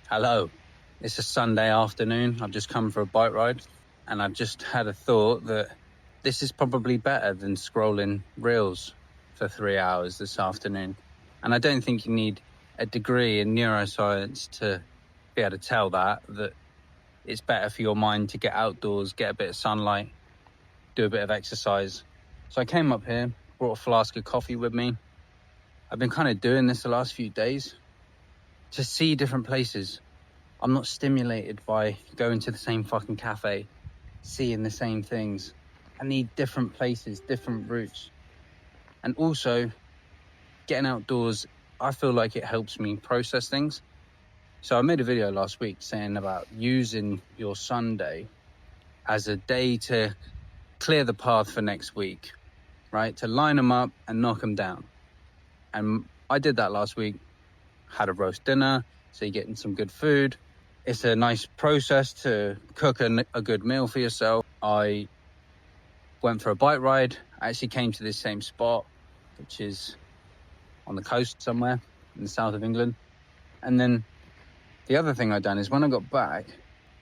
Hello, it's a Sunday afternoon. I've just come for a bike ride and I've just had a thought that this is probably better than scrolling reels for 3 hours this afternoon. And I don't think you need a degree in neuroscience to be able to tell that it's better for your mind to get outdoors, get a bit of sunlight, do a bit of exercise. So I came up here, brought a flask of coffee with me. I've been kind of doing this the last few days to see different places. I'm not stimulated by going to the same fucking cafe, seeing the same things. I need different places, different routes. And also, getting outdoors, I feel like it helps me process things. So I made a video last week saying about using your Sunday as a day to clear the path for next week, right? To line them up and knock them down. And I did that last week. Had a roast dinner, so you're getting some good food. It's a nice process to cook a good meal for yourself. I went for a bike ride. I actually came to this same spot, which is on the coast somewhere in the south of England. And then the other thing I'd done is when I got back,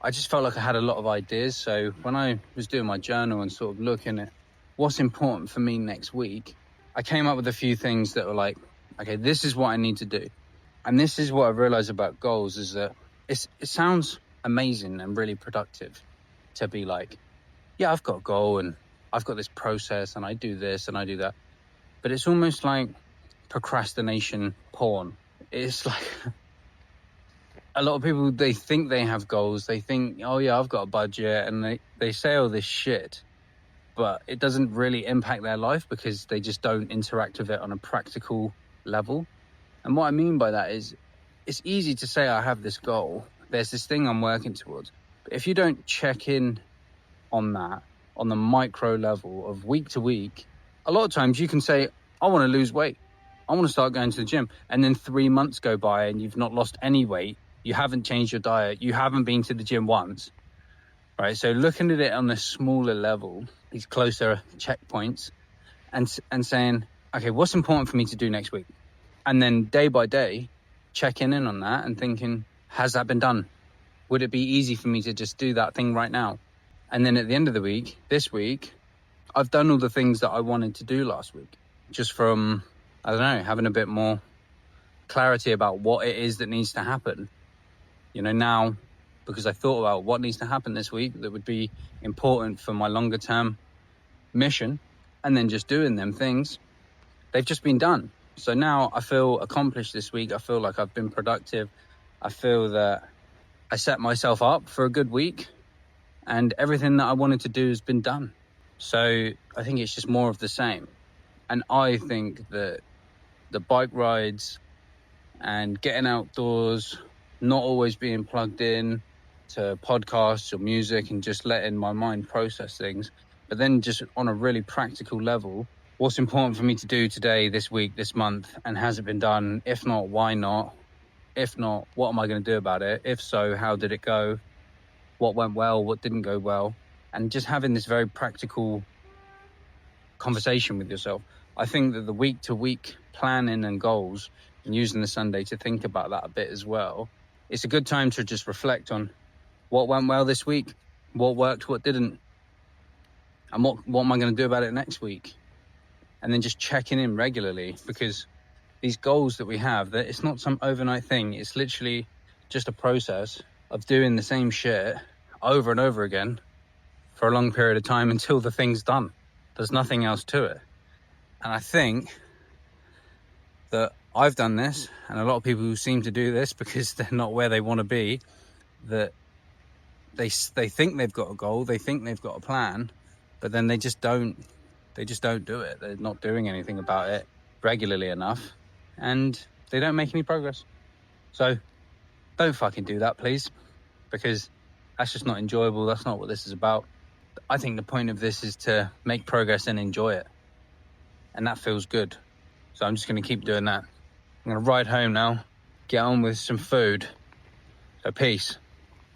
I just felt like I had a lot of ideas. So when I was doing my journal and sort of looking at what's important for me next week, I came up with a few things that were like, okay, this is what I need to do. And this is what I realized about goals is that it sounds amazing and really productive to be like, yeah, I've got a goal and I've got this process and I do this and I do that. But it's almost like procrastination porn. It's like a lot of people, they think they have goals. They think, oh yeah, I've got a budget, and they say all this shit, but it doesn't really impact their life because they just don't interact with it on a practical level. And what I mean by that is it's easy to say I have this goal. There's this thing I'm working towards. But if you don't check in on that, on the micro level of week to week, a lot of times you can say, I want to lose weight. I want to start going to the gym. And then 3 months go by and you've not lost any weight. You haven't changed your diet. You haven't been to the gym once. Right? So looking at it on a smaller level, these closer checkpoints, and saying, okay, what's important for me to do next week? And then day by day, checking in on that and thinking, has that been done? Would it be easy for me to just do that thing right now? And then at the end of the week, this week, I've done all the things that I wanted to do last week. Just from, I don't know, having a bit more clarity about what it is that needs to happen. You know, now, because I thought about what needs to happen this week that would be important for my longer term mission, and then just doing them things, they've just been done. So now I feel accomplished this week. I feel like I've been productive. I feel that I set myself up for a good week and everything that I wanted to do has been done. So I think it's just more of the same. And I think that the bike rides and getting outdoors, not always being plugged in to podcasts or music and just letting my mind process things, but then just on a really practical level, what's important for me to do today, this week, this month, and has it been done? If not, why not? If not, what am I going to do about it? If so, how did it go? What went well? What didn't go well? And just having this very practical conversation with yourself. I think that the week-to-week planning and goals and using the Sunday to think about that a bit as well, it's a good time to just reflect on what went well this week, what worked, what didn't, and what am I going to do about it next week? And then just checking in regularly, because these goals that we have, that it's not some overnight thing. It's literally just a process of doing the same shit over and over again for a long period of time until the thing's done. There's nothing else to it. And I think that I've done this, and a lot of people who seem to do this because they're not where they want to be, that they think they've got a goal, they think they've got a plan, but then they just don't do it. They're not doing anything about it regularly enough, and they don't make any progress. So don't fucking do that, please, because that's just not enjoyable. That's not what this is about. I think the point of this is to make progress and enjoy it, and that feels good. So I'm just going to keep doing that. I'm going to ride home now, get on with some food. So peace.